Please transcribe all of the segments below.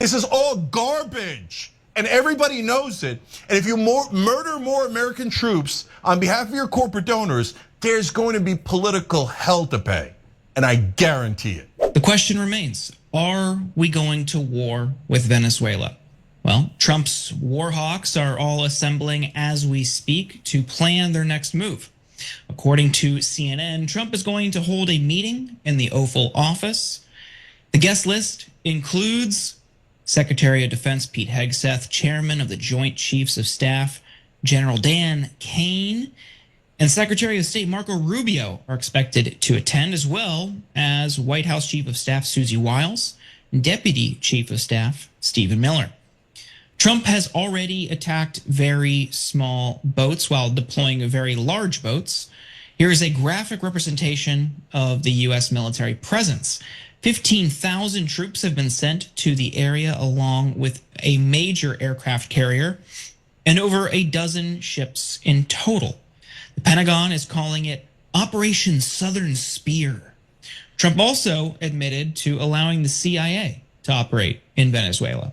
This is all garbage. And everybody knows it. And if you murder more American troops on behalf of your corporate donors, there's going to be political hell to pay. And I guarantee it. The question remains, are we going to war with Venezuela? Well, Trump's war hawks are all assembling as we speak to plan their next move. According to CNN, Trump is going to hold a meeting in the Oval Office. The guest list includes Secretary of Defense Pete Hegseth, Chairman of the Joint Chiefs of Staff General Dan Kane, and Secretary of State Marco Rubio are expected to attend, as well as White House Chief of Staff Susie Wiles and Deputy Chief of Staff Stephen Miller. Trump has already attacked very small boats while deploying very large boats. Here is a graphic representation of the U.S. military presence. 15,000 troops have been sent to the area along with a major aircraft carrier and over a dozen ships in total. The Pentagon is calling it Operation Southern Spear. Trump also admitted to allowing the CIA to operate in Venezuela.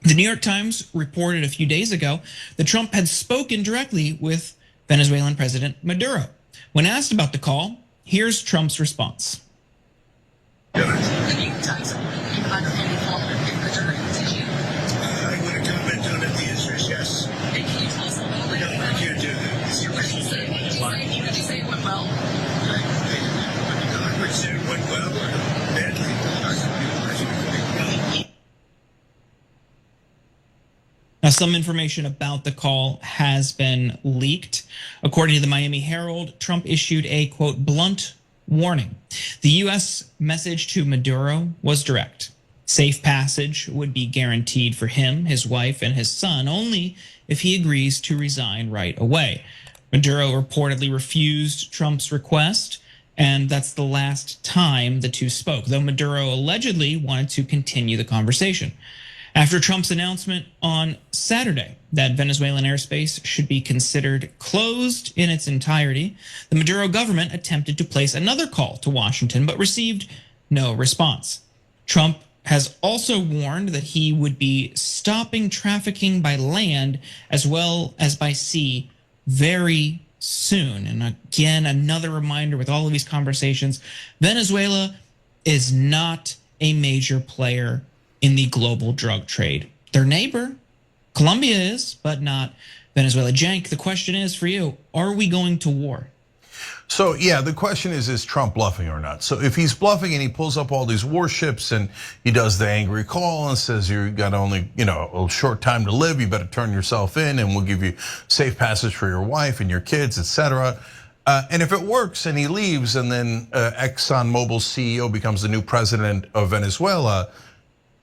The New York Times reported a few days ago that Trump had spoken directly with Venezuelan President Maduro. When asked about the call, here's Trump's response. I would comment on it. The answer is yes. And can you tell us a little bit? No, I can't do that. Did you say it went well? I would say it went well or badly. Now, some information about the call has been leaked. According to the Miami Herald, Trump issued a, quote, blunt warning. The U.S. message to Maduro was direct. Safe passage would be guaranteed for him, his wife, and his son only if he agrees to resign right away. Maduro reportedly refused Trump's request, and that's the last time the two spoke, though Maduro allegedly wanted to continue the conversation. After Trump's announcement on Saturday that Venezuelan airspace should be considered closed in its entirety, the Maduro government attempted to place another call to Washington but received no response. Trump has also warned that he would be stopping trafficking by land as well as by sea very soon. And again, another reminder with all of these conversations, Venezuela is not a major player in the global drug trade. Their neighbor, Colombia, is, but not Venezuela. Cenk, the question is for you, are we going to war? So yeah, the question is Trump bluffing or not? So if he's bluffing and he pulls up all these warships and he does the angry call and says you got only a short time to live, you better turn yourself in and we'll give you safe passage for your wife and your kids, etc. And if it works and he leaves and then ExxonMobil's CEO becomes the new president of Venezuela,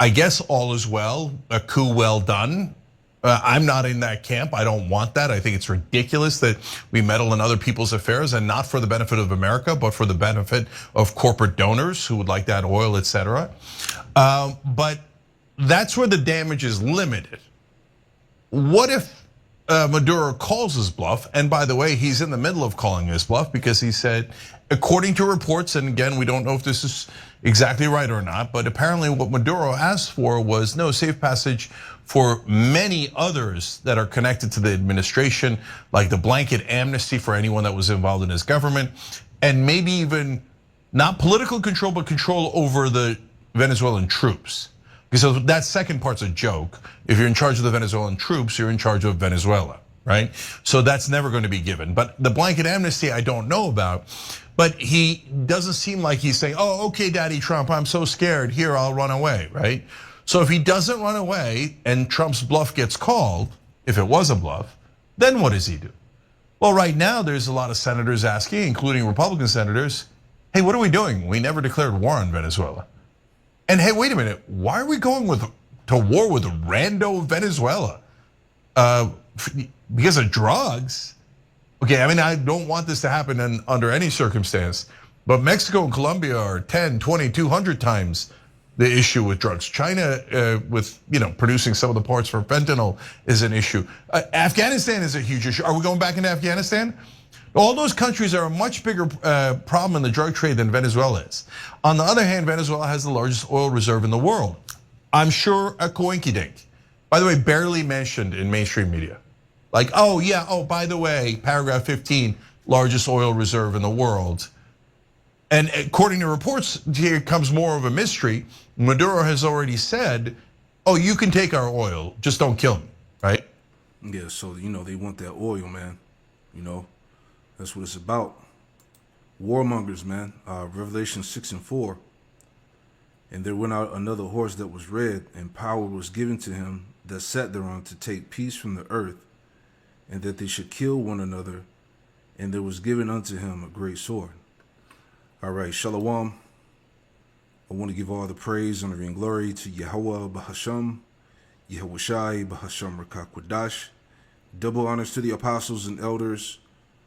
I guess all is well, a coup well done. I'm not in that camp. I don't want that. I think it's ridiculous that we meddle in other people's affairs and not for the benefit of America, but for the benefit of corporate donors who would like that oil, etc. But that's where the damage is limited. What if Maduro calls his bluff? And by the way, he's in the middle of calling his bluff because he said, according to reports, and again, we don't know if this is exactly right or not, but apparently what Maduro asked for was no safe passage for many others that are connected to the administration, like the blanket amnesty for anyone that was involved in his government, and maybe even not political control, but control over the Venezuelan troops. Because that second part's a joke. If you're in charge of the Venezuelan troops, you're in charge of Venezuela, right? So that's never going to be given. But the blanket amnesty, I don't know about. But he doesn't seem like he's saying, oh, okay, Daddy Trump, I'm so scared. Here, I'll run away, right? So if he doesn't run away and Trump's bluff gets called, if it was a bluff, then what does he do? Well, right now, there's a lot of senators asking, including Republican senators, hey, what are we doing? We never declared war on Venezuela. And hey, wait a minute, why are we going to war with rando Venezuela? Because of drugs? Okay, I mean, I don't want this to happen under any circumstance, but Mexico and Colombia are 10, 20, 200 times the issue with drugs. China, with producing some of the parts for fentanyl, is an issue. Afghanistan is a huge issue. Are we going back into Afghanistan? All those countries are a much bigger problem in the drug trade than Venezuela is. On the other hand, Venezuela has the largest oil reserve in the world. I'm sure a coinkydink. By the way, barely mentioned in mainstream media. Like, oh yeah, oh by the way, paragraph 15, largest oil reserve in the world. And according to reports, here comes more of a mystery. Maduro has already said, oh, you can take our oil, just don't kill me, right? Yeah, so they want that oil, man. That's what it's about. Warmongers, man. Revelation 6:4. And there went out another horse that was red, and power was given to him that sat thereon to take peace from the earth, and that they should kill one another, and there was given unto him a great sword. All right, Shalom. I want to give all the praise, honor, and glory to Yahweh Bahasham, Yahushai Bahasham Rakakwadash. Double honors to the apostles and elders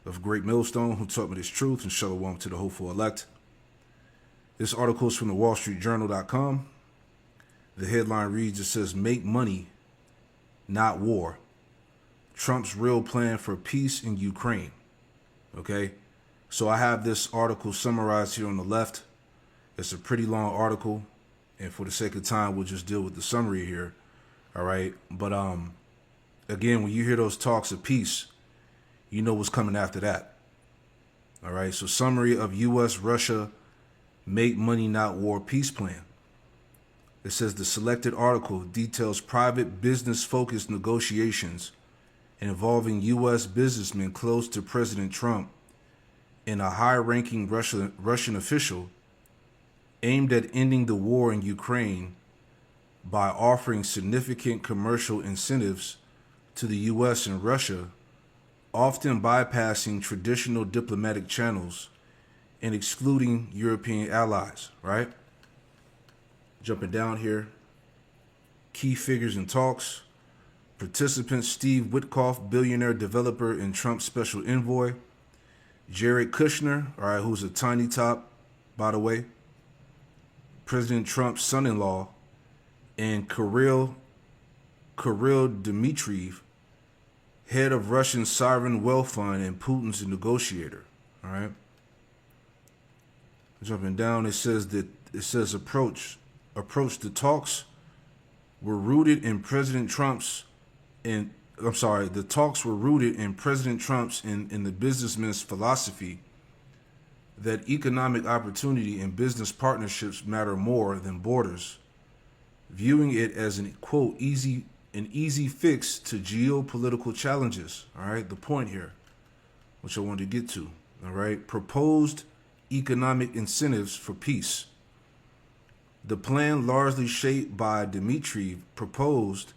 of Great Millstone who taught me this truth, and Shalom to the hopeful elect. This article is from the WallStreetJournal.com. The headline reads, it says, "Make money, not war. Trump's real plan for peace in Ukraine." Okay, so I have this article summarized here on the left. It's a pretty long article, and for the sake of time, we'll just deal with the summary here. All right, but again, when you hear those talks of peace, you know what's coming after that. All right, so summary of U.S.-Russia Make Money Not War peace plan. It says the selected article details private business-focused negotiations involving U.S. businessmen close to President Trump and a high-ranking Russian official aimed at ending the war in Ukraine by offering significant commercial incentives to the U.S. and Russia, often bypassing traditional diplomatic channels and excluding European allies, right? Jumping down here, key figures in talks. Participants: Steve Witkoff, billionaire developer and Trump special envoy. Jared Kushner, all right, who's a tiny top, by the way. President Trump's son-in-law, and Kirill Dmitriev, head of Russian sovereign wealth fund and Putin's negotiator, all right? Jumping down, it says approach the talks were rooted in President Trump's in the businessman's philosophy that economic opportunity and business partnerships matter more than borders, viewing it as an quote easy fix to geopolitical challenges. All right, the point here, which I wanted to get to. All right, proposed economic incentives for peace. The plan, largely shaped by Dmitriev, proposed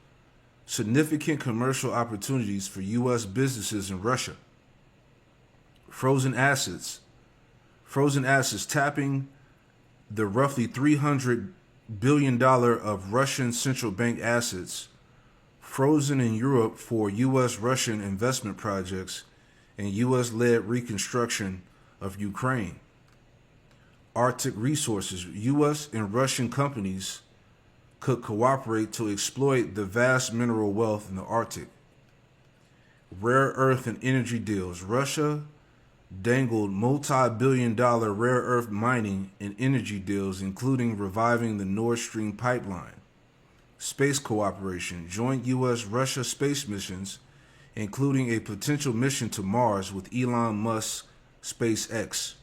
significant commercial opportunities for U.S. businesses in Russia. Frozen assets tapping the roughly $300 billion of Russian central bank assets frozen in Europe for U.S.-Russian investment projects and U.S.-led reconstruction of Ukraine. Arctic resources. U.S. and Russian companies could cooperate to exploit the vast mineral wealth in the Arctic. Rare earth and energy deals. Russia dangled multi-billion-dollar rare earth mining and energy deals, including reviving the Nord Stream pipeline. Space cooperation. Joint U.S.-Russia space missions, including a potential mission to Mars with Elon Musk's SpaceX.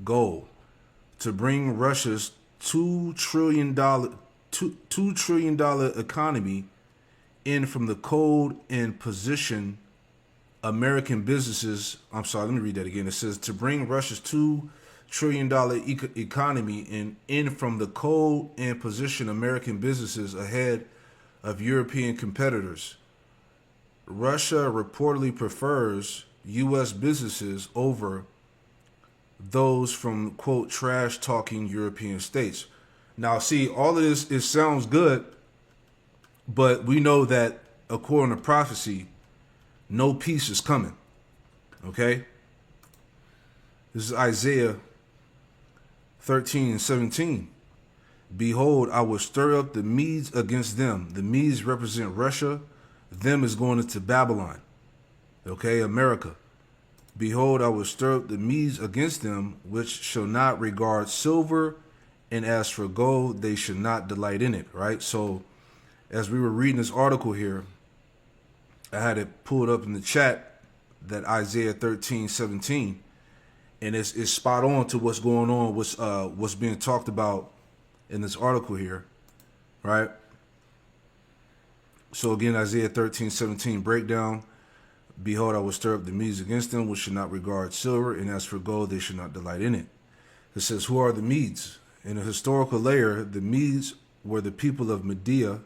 Goal: to bring Russia's $2 trillion economy in from the cold and position American businesses. I'm sorry, let me read that again. It says to bring Russia's $2 trillion economy in from the cold and position American businesses ahead of European competitors. Russia reportedly prefers U.S. businesses over those from, quote, trash-talking European states. Now, see, all of this, it sounds good, but we know that, according to prophecy, no peace is coming, okay? This is Isaiah 13:17. Behold, I will stir up the Medes against them. The Medes represent Russia. Them is going into Babylon, okay, America. Behold, I will stir up the Medes against them, which shall not regard silver and as for gold, they should not delight in it, right? So as we were reading this article here, I had it pulled up in the chat, that Isaiah 13:17, and it's spot on to what's going on, what's being talked about in this article here, right? So again, Isaiah 13:17 breakdown. Behold, I will stir up the Medes against them, which should not regard silver, and as for gold, they should not delight in it. It says, who are the Medes? In a historical layer, the Medes were the people of Media,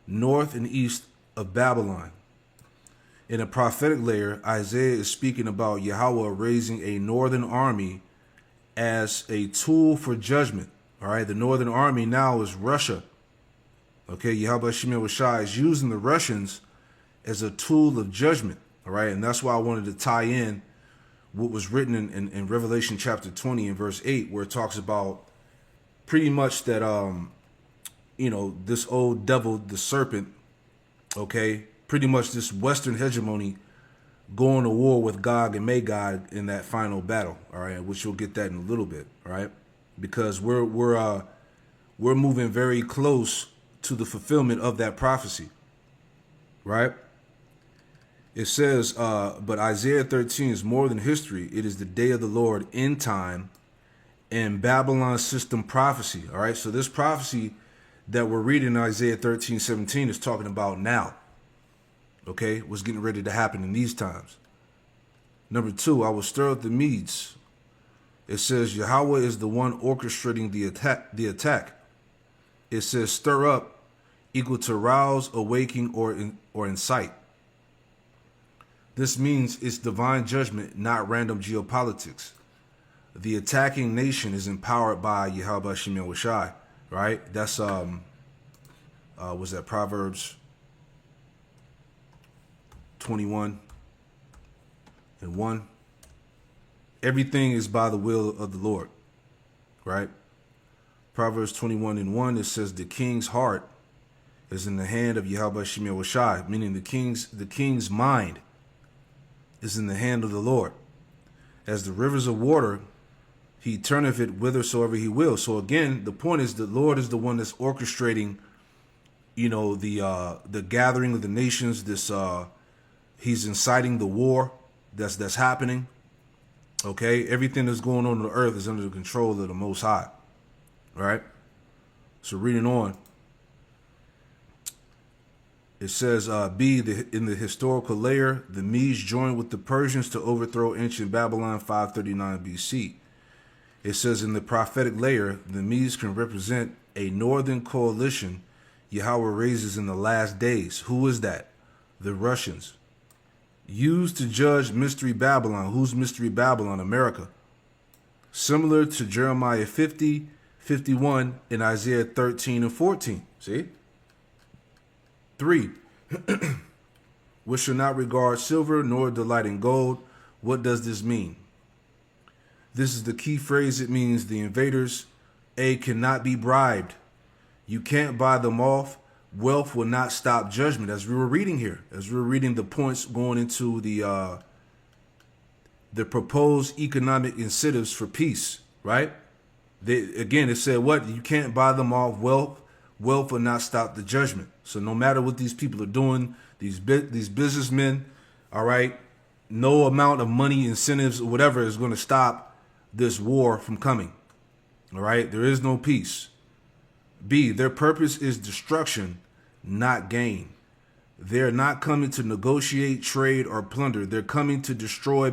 north and east of Babylon. In a prophetic layer, Isaiah is speaking about Yahweh raising a northern army as a tool for judgment. All right, the northern army now is Russia. Okay, Yahweh Shemel Shai is using the Russians as a tool of judgment. All right, and that's why I wanted to tie in what was written in Revelation chapter 20 and verse 8, where it talks about pretty much that, this old devil, the serpent, okay, pretty much this Western hegemony going to war with Gog and Magog in that final battle. All right, which you'll get that in a little bit. All right, because we're moving very close to the fulfillment of that prophecy. Right. It says, but Isaiah 13 is more than history. It is the day of the Lord, end time, and Babylon system prophecy. All right. So this prophecy that we're reading in Isaiah 13:17 is talking about now. Okay. What's getting ready to happen in these times. Number 2, I will stir up the Medes. It says Yahweh is the one orchestrating the attack. It says stir up equal to rouse, awaking, or incite. This means it's divine judgment, not random geopolitics. The attacking nation is empowered by Yahweh Shemel Shai, right? That's was that Proverbs 21:1. Everything is by the will of the Lord, right? Proverbs 21:1, it says the king's heart is in the hand of Yahweh Shemel Shai, meaning the king's mind is in the hand of the Lord. As the rivers of water, he turneth it whithersoever he will. So again, the point is the Lord is the one that's orchestrating, the gathering of the nations. He's inciting the war that's happening. Okay, everything that's going on the earth is under the control of the Most High. All right. So reading on. It says, in the historical layer, the Medes joined with the Persians to overthrow ancient Babylon 539 BC. It says in the prophetic layer, the Medes can represent a northern coalition Yahweh raises in the last days. Who is that? The Russians. Used to judge Mystery Babylon. Who's Mystery Babylon? America. Similar to Jeremiah 50:51 and Isaiah 13:14. See? 3, which shall not regard silver nor delight in gold. What does this mean? This is the key phrase. It means the invaders, cannot be bribed. You can't buy them off. Wealth will not stop judgment. As we were reading here, as we were reading the points going into the proposed economic incentives for peace, right? It said what? You can't buy them off. Wealth will not stop the judgment. So no matter what these people are doing, these businessmen, all right, no amount of money, incentives, or whatever is going to stop this war from coming. All right, there is no peace. B, their purpose is destruction, not gain. They're not coming to negotiate, trade, or plunder. They're coming to destroy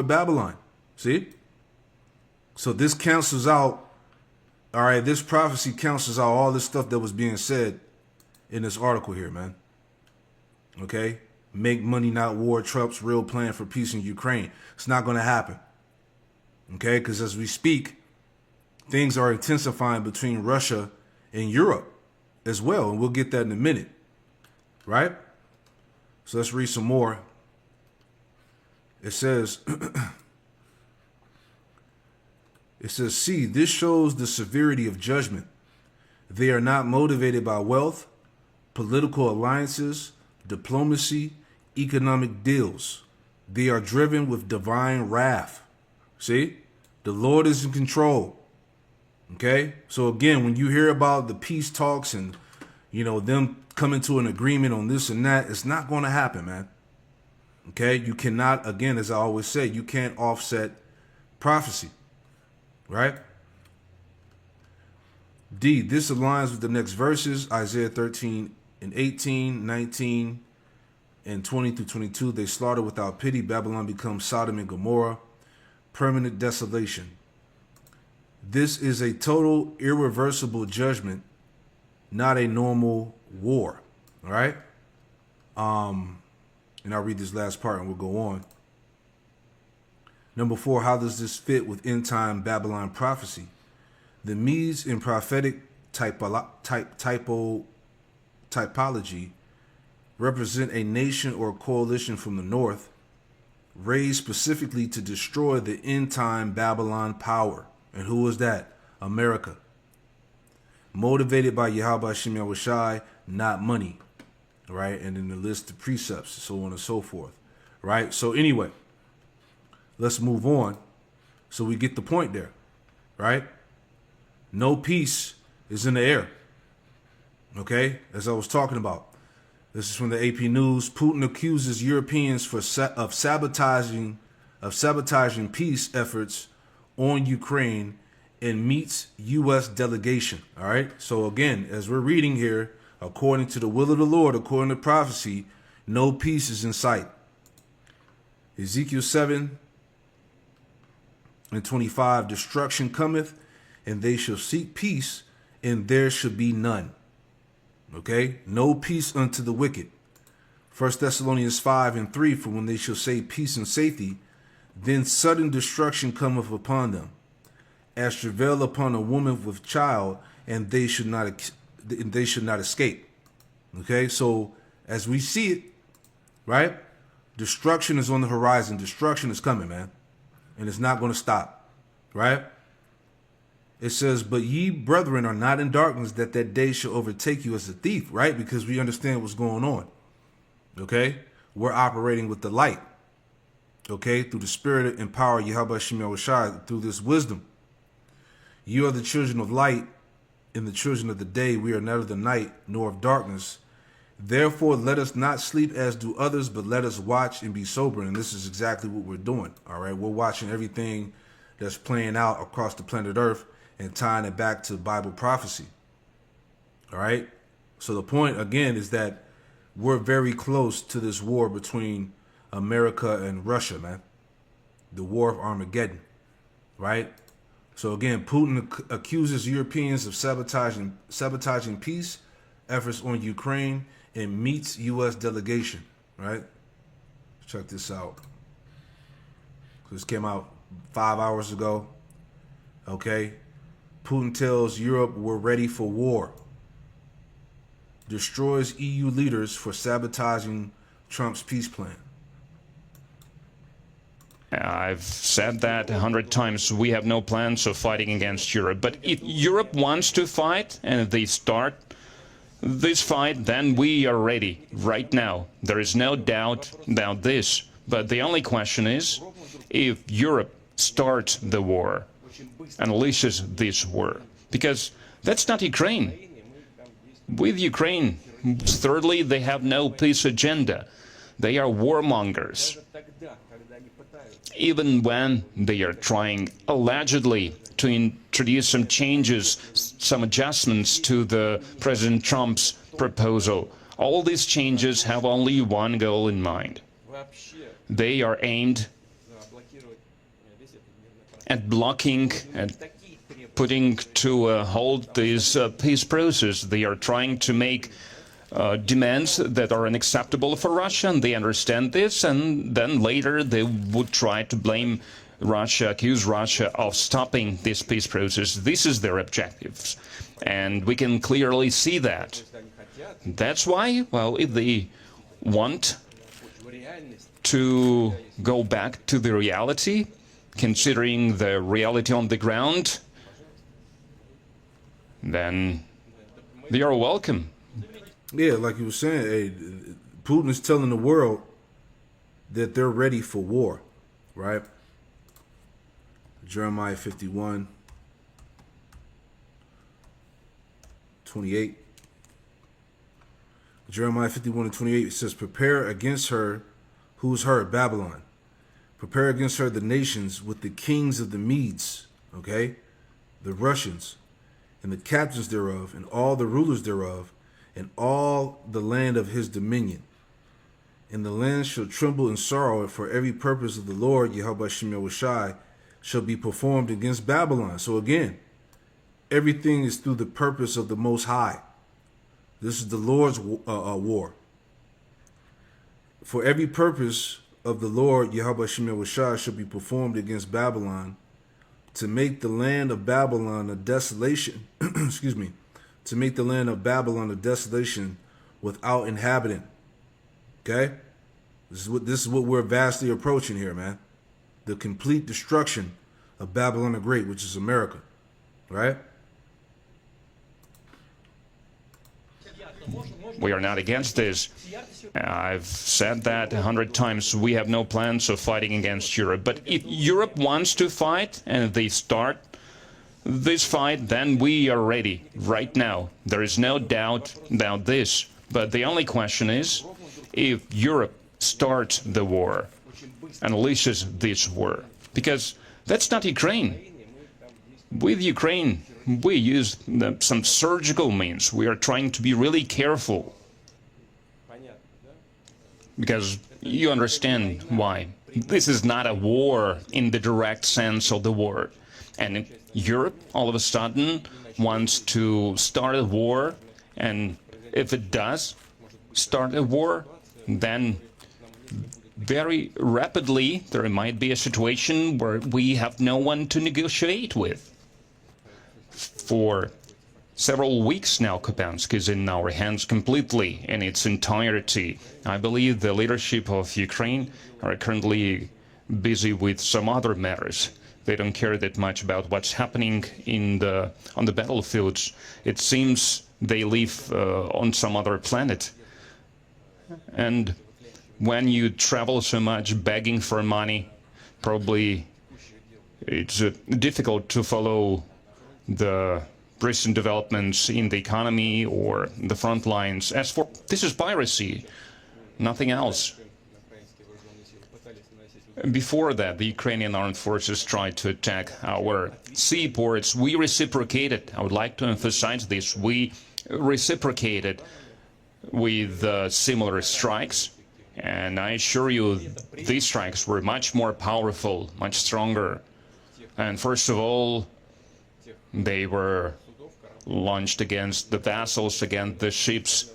Babylon. See? So this cancels out. All right, this prophecy cancels out all this stuff that was being said in this article here, man. Okay? Make money, not war. Trump's real plan for peace in Ukraine. It's not going to happen. Okay? Because as we speak, things are intensifying between Russia and Europe as well. And we'll get that in a minute. Right? So let's read some more. It says... It says, see, this shows the severity of judgment. They are not motivated by wealth, political alliances, diplomacy, economic deals. They are driven with divine wrath. See, the Lord is in control. Okay? So again, when you hear about the peace talks and, them coming to an agreement on this and that, it's not going to happen, man. Okay? You cannot, again, as I always say, you can't offset prophecy, right? D, this aligns with the next verses, Isaiah 13 and 18, 19, and 20 through 22. They slaughter without pity. Babylon becomes Sodom and Gomorrah. Permanent desolation. This is a total irreversible judgment, not a normal war. All right? And I'll read this last part and we'll go on. Number 4, how does this fit with end time Babylon prophecy? The Medes in prophetic typology represent a nation or coalition from the north, raised specifically to destroy the end time Babylon power. And who was that? America. Motivated by Yahweh Shem Yahushai, not money. Right? And then the list of precepts, so on and so forth. Right? So anyway, let's move on. So we get the point there. Right? No peace is in the air. Okay? As I was talking about. This is from the AP News. Putin accuses Europeans of sabotaging peace efforts on Ukraine and meets U.S. delegation. All right. So again, as we're reading here, according to the will of the Lord, according to prophecy, no peace is in sight. Ezekiel 7 and 25, destruction cometh, and they shall seek peace, and there shall be none. Okay, no peace unto the wicked. 1 Thessalonians 5 and 3, for when they shall say peace and safety, then sudden destruction cometh upon them, as travail upon a woman with child, and they should not escape. Okay, so as we see it, right, destruction is on the horizon. Destruction is coming, man, and it's not going to stop, right? It says, but ye, brethren, are not in darkness, that day shall overtake you as a thief, right? Because we understand what's going on, okay? We're operating with the light, okay? Through the spirit and power of Yahweh Shem Yahushai, through this wisdom. You are the children of light and the children of the day. We are not of the night, nor of darkness. Therefore, let us not sleep as do others, but let us watch and be sober. And this is exactly what we're doing, all right? We're watching everything that's playing out across the planet Earth and tying it back to Bible prophecy. All right. So the point again is that we're very close to this war between America and Russia, man. The war of Armageddon. Right. So again, Putin accuses Europeans of sabotaging peace efforts on Ukraine and meets U.S. delegation. Right. Check this out. This came out 5 hours ago. Okay. Putin tells Europe we're ready for war. Destroys EU leaders for sabotaging Trump's peace plan. I've said that 100 times. We have no plans of fighting against Europe. But if Europe wants to fight and they start this fight, then we are ready right now. There is no doubt about this. But the only question is, if Europe starts the war, unleashes this war, because that's not Ukraine. With Ukraine, thirdly, they have no peace agenda. They are warmongers. Even when they are trying, allegedly, to introduce some changes, some adjustments to the President Trump's proposal, all these changes have only one goal in mind. They are aimed at blocking and putting to a halt this peace process. They are trying to make demands that are unacceptable for Russia, and they understand this, and then later they would try to blame Russia, accuse Russia of stopping this peace process. This is their objectives, and we can clearly see that. That's why, well, if they want to go back to the reality, considering the reality on the ground, then they are welcome. Yeah, like you were saying, hey, Putin is telling the world that they're ready for war, right? Jeremiah 51. 28. Jeremiah 51 and 28, it says, prepare against her, who's her? Babylon. Prepare against her the nations with the kings of the Medes, okay? The Russians, and the captains thereof, and all the rulers thereof, and all the land of his dominion. And the land shall tremble in sorrow, for every purpose of the Lord, Yahweh Shem Yahushai, shall be performed against Babylon. So again, everything is through the purpose of the Most High. This is the Lord's war. For every purpose of the Lord, Yahweh Shem Yahushai, shall be performed against Babylon, to make the land of Babylon a desolation, excuse me, to make the land of Babylon a desolation without inhabitant. Okay? This is what we're vastly approaching here, man. The complete destruction of Babylon the Great, which is America. Right? We are not against this. I've said that 100 times. We have no plans of fighting against Europe. But if Europe wants to fight and they start this fight, then we are ready right now. There is no doubt about this. But the only question is, if Europe starts the war, unleashes this war, because that's not Ukraine. With Ukraine, we use some surgical means. We are trying to be really careful. Because you understand why. This is not a war in the direct sense of the word. And Europe, all of a sudden, wants to start a war. And if it does start a war, then very rapidly there might be a situation where we have no one to negotiate with. For several weeks now, Kupiansk is in our hands completely, in its entirety. I believe the leadership of Ukraine are currently busy with some other matters. They don't care that much about what's happening on the battlefields. It seems they live on some other planet. And when you travel so much begging for money, probably it's difficult to follow the recent developments in the economy or the front lines. As for this is piracy, nothing else. Before that, the Ukrainian armed forces tried to attack our seaports. We reciprocated. I would like to emphasize this. We reciprocated with similar strikes. And I assure you, these strikes were much more powerful, much stronger. And first of all, they were launched against the vessels, against the ships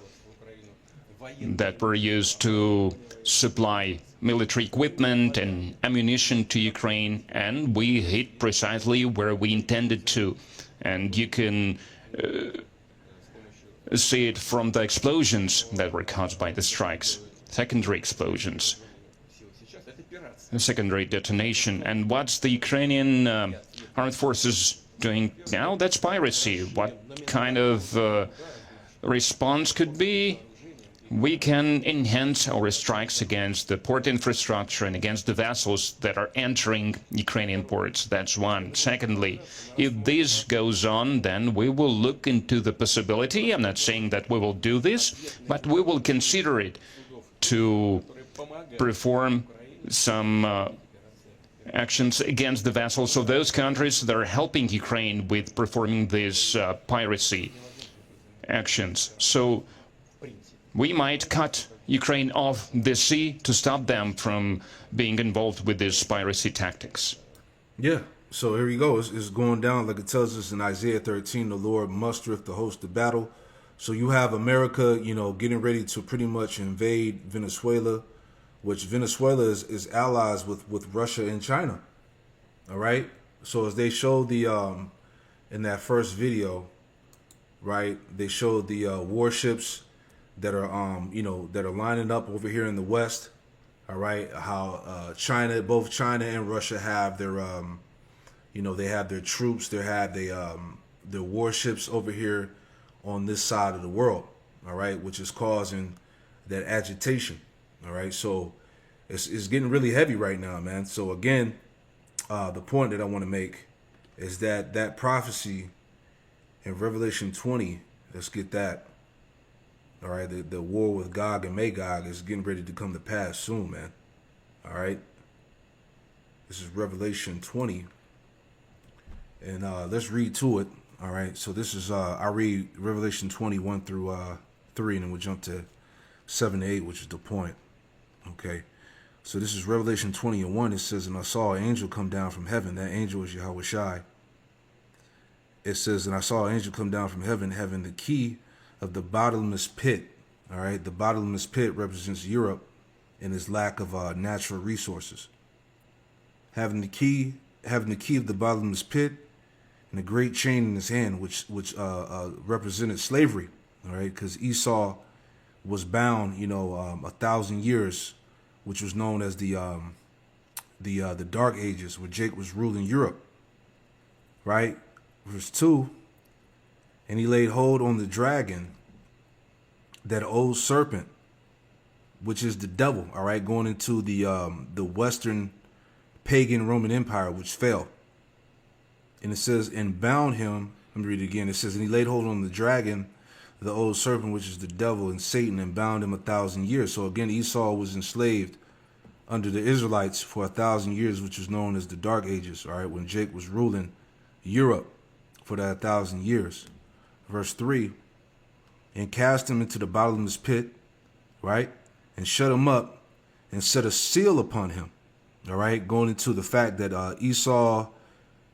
that were used to supply military equipment and ammunition to Ukraine, and we hit precisely where we intended to. And you can see it from the explosions that were caused by the strikes, secondary explosions, secondary detonation. And what's the Ukrainian armed forces doing now? That's piracy. What kind of response could be? We can enhance our strikes against the port infrastructure and against the vessels that are entering Ukrainian ports. That's one. Secondly, if this goes on, then we will look into the possibility, I'm not saying that we will do this, but we will consider it, to perform some actions against the vessels of those countries that are helping Ukraine with performing these piracy actions. So we might cut Ukraine off the sea to stop them from being involved with these piracy tactics. Yeah. So here you go. It's going down like it tells us in Isaiah 13, the Lord mustereth the host of battle. So you have America, getting ready to pretty much invade Venezuela, which Venezuela is allies with Russia and China. All right. So as they showed in that first video, right, they showed the warships that are that are lining up over here in the West. All right, how both China and Russia have their they have their troops, they have their warships over here on this side of the world. All right, which is causing that agitation. All right, so it's getting really heavy right now, man. So again, the point that I want to make is that prophecy in Revelation 20 Let's get that. All right, the war with Gog and Magog is getting ready to come to pass soon, man. All right. This is Revelation 20. And let's read to it. All right. So this is, I read Revelation 21 through 3, and then we'll jump to 7 to 8, which is the point. Okay. So this is Revelation 20 and 1. It says, and I saw an angel come down from heaven. That angel is Yahweh Shai. It says, and I saw an angel come down from heaven, having the key of the bottomless pit. All right. The bottomless pit represents Europe and its lack of natural resources. Having the key of the bottomless pit and a great chain in his hand, which represented slavery. All right. Because Esau was bound, 1,000 years, which was known as the Dark Ages, where Jake was ruling Europe. Right. Verse 2, and he laid hold on the dragon, that old serpent, which is the devil, all right, going into the Western pagan Roman Empire, which fell. And it says, and bound him, let me read it again. It says, and he laid hold on the dragon, the old serpent, which is the devil and Satan, and bound him 1,000 years. So again, Esau was enslaved under the Israelites for 1,000 years, which is known as the Dark Ages, all right, when Jake was ruling Europe for that 1,000 years. Verse 3, and cast him into the bottomless pit, right, and shut him up and set a seal upon him, all right, going into the fact that Esau,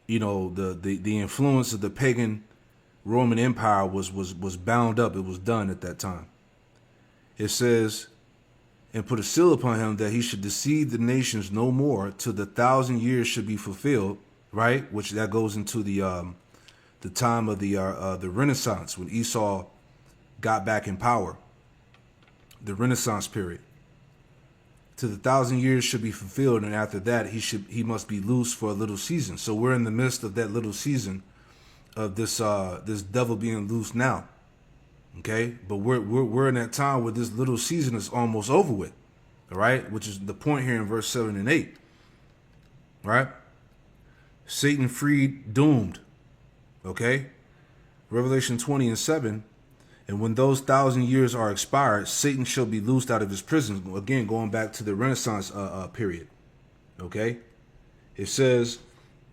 the influence of the pagan Roman Empire was bound up. It was done at that time. It says, and put a seal upon him that he should deceive the nations no more till the 1,000 years should be fulfilled, right, which that goes into the time of the Renaissance, when Esau got back in power, the Renaissance period. To the 1,000 years should be fulfilled, and after that he must be loose for a little season. So we're in the midst of that little season of this devil being loose now. Okay, but we're in that time where this little season is almost over with. All right, which is the point here in verse 7 and 8. Right, Satan freed, doomed. Okay, Revelation 20 and 7. And when those 1,000 years are expired, Satan shall be loosed out of his prison. Again, going back to the Renaissance period. Okay, it says,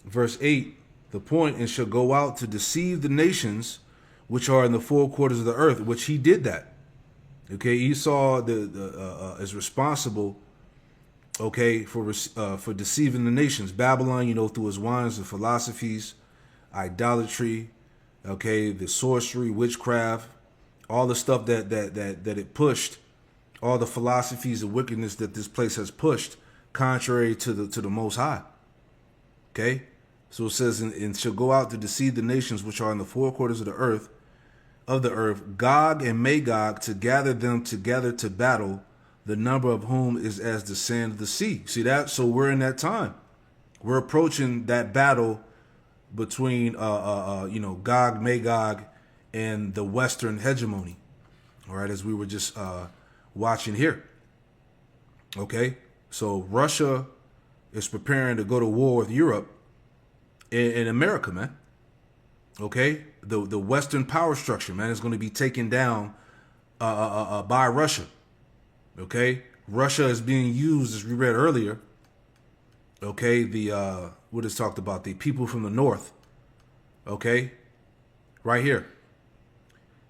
verse 8, the point, and shall go out to deceive the nations which are in the four quarters of the earth, which he did that. Okay, Esau is responsible, okay, for deceiving the nations. Babylon, through his wines and philosophies, idolatry, okay, the sorcery, witchcraft, all the stuff that it pushed, all the philosophies of wickedness that this place has pushed, contrary to the Most High. Okay, so it says, and shall go out to deceive the nations which are in the four quarters of the earth, Gog and Magog, to gather them together to battle, the number of whom is as the sand of the sea. See that? So we're in that time. We're approaching that battle between Gog, Magog, and the Western hegemony. All right, as we were just watching here. Okay, so Russia is preparing to go to war with Europe and America, man. Okay, the Western power structure, man, is going to be taken down by Russia. Okay, Russia is being used, as we read earlier. Okay, what is talked about, the people from the north. Okay, right here.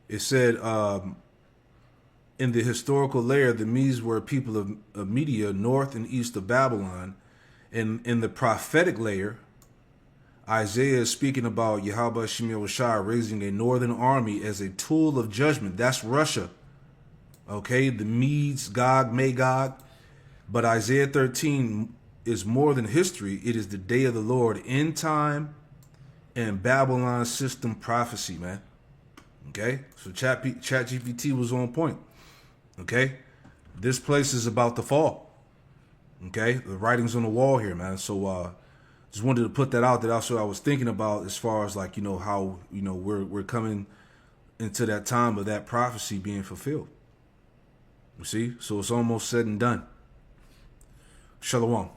It said, in the historical layer, the Medes were people of Media, north and east of Babylon. And in the prophetic layer, Isaiah is speaking about Yahweh Shemel Shai raising a northern army as a tool of judgment. That's Russia. Okay, the Medes, Gog, Magog. But Isaiah 13 is more than history. It is the day of the Lord, end time, and Babylon system prophecy, man. Okay, so ChatGPT was on point. Okay, this place is about to fall. Okay, the writing's on the wall here, man. So just wanted to put that out there. That's what I was thinking about, as far as like, how, we're coming into that time of that prophecy being fulfilled. You see, so it's almost said and done. Shalom.